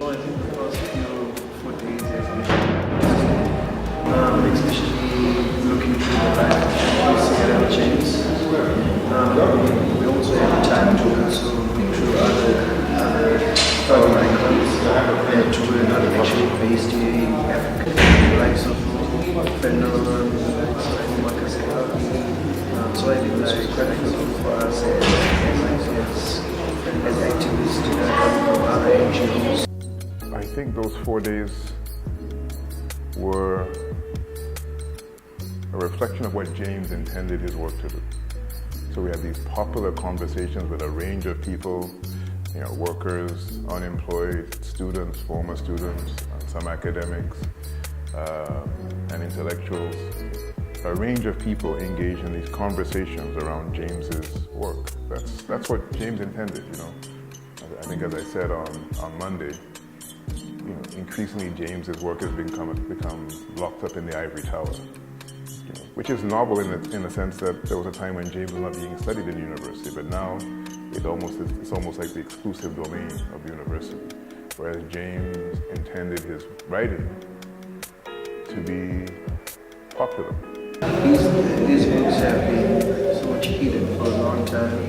So I think the past few 4 days has been especially looking through the life of C.L.R James. We also have time to also look through other icons that were not actually based in Africa, the likes of Pan-Africanism, so I think it's quite helpful for us as activists from other NGOs. I think those 4 days were a reflection of what James intended his work to do. So we had these popular conversations with a range of people, workers, unemployed, students, former students, and some academics, and intellectuals. A range of people engaged in these conversations around James's work. That's what James intended, I think, as I said on Monday, increasingly James's work has become locked up in the ivory tower, which is novel in the sense that there was a time when James was not being studied in university, but now it's almost like the exclusive domain of the university, whereas James intended his writing to be popular. These books have been so much hidden for a long time,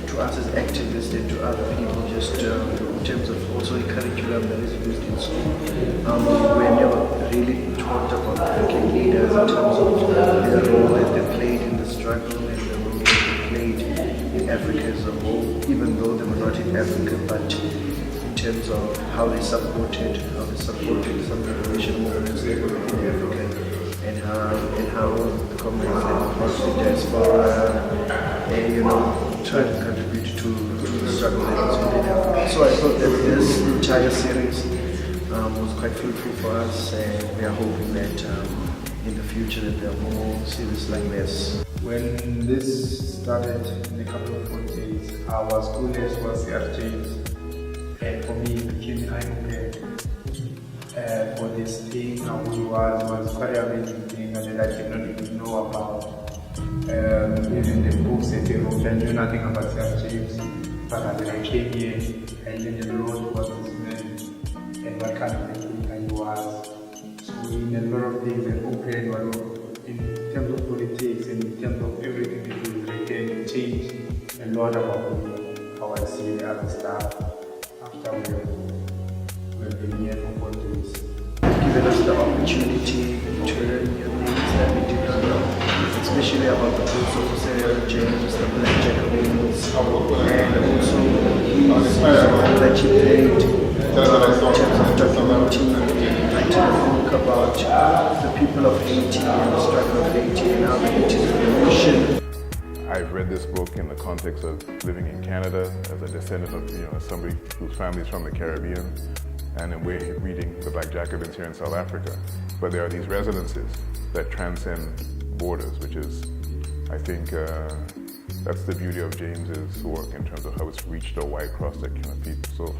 to us as activists and to other people, just in terms of also the curriculum that is used in school. We're never really taught about African leaders in terms of their role that they played in the struggle and the role that they played in Africa as a whole, even though they were not in Africa, but in terms of how they supported some liberation movements that were in Africa, and how the comrades that crossed the diaspora tried to contribute to the struggle that was within Africa. So I thought that this entire series was quite fruitful for us, and we are hoping that in the future that there are more series like this. When this started in a couple of 4 days, our school name was C.L.R James, and for me it became unprepared for this thing. Who was quite an amazing thing, and I did not even know about. Even the books that they wrote, I knew nothing about C.L.R James, but when I came here, I learned a lot about this man and what kind of thinker he was. So in a lot of things, and opened a lot in terms of politics and in terms of everything that we created, changed a lot about how I see the other stuff after we've been here for 4 days. Given us the opportunity to learn new things that we did not know, especially about the books of C.L.R James, the Black Jacobins, and also his role that he played in terms of documenting a book about the people of Haiti and the struggle of Haiti and how the Haiti's revolution. I've read this book in the context of living in Canada as a descendant of, as somebody whose family is from the Caribbean, and in way reading the Black Jacobins here in South Africa. But there are these resonances that transcend borders, which is, I think, that's the beauty of James's work in terms of how it's reached a wide cross-section of people. So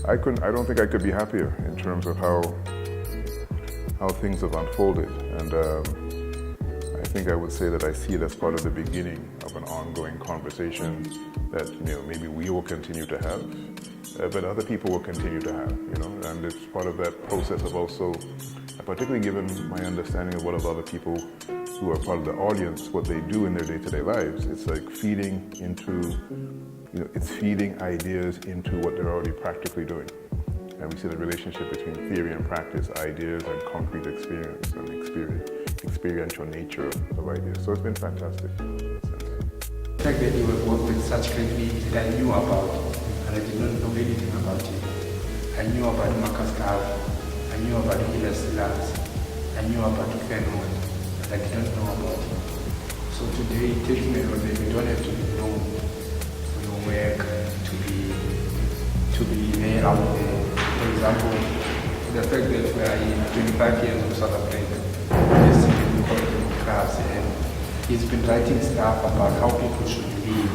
I don't think I could be happier in terms of how things have unfolded. And I think I would say that I see it as part of the beginning of an ongoing conversation that maybe we will continue to have, but other people will continue to have, and it's part of that process of also, particularly given my understanding of what a lot of people who are part of the audience, what they do in their day-to-day lives, it's like feeding into, it's feeding ideas into what they're already practically doing. And we see the relationship between theory and practice, ideas and concrete experience and experiential nature of ideas. So it's been fantastic. The fact that you have worked with such great leaders that I knew about, and I did not know anything about it. I knew about Marcus Garvey, I knew about C.L.R, I knew about Fenway, but I did not know about it. So today it takes me a lot that you don't have to be known for your work to be there out there. For example, the fact that we are in 25 years of South Africa, this class, and he's been writing stuff about how people should lead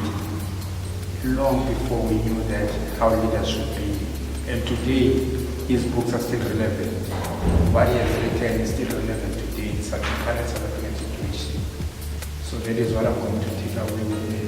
long before we knew that how leaders should be. And today, his books are still relevant. What he has written is still relevant today in such a current South African situation. So that is what I'm going to take away with me.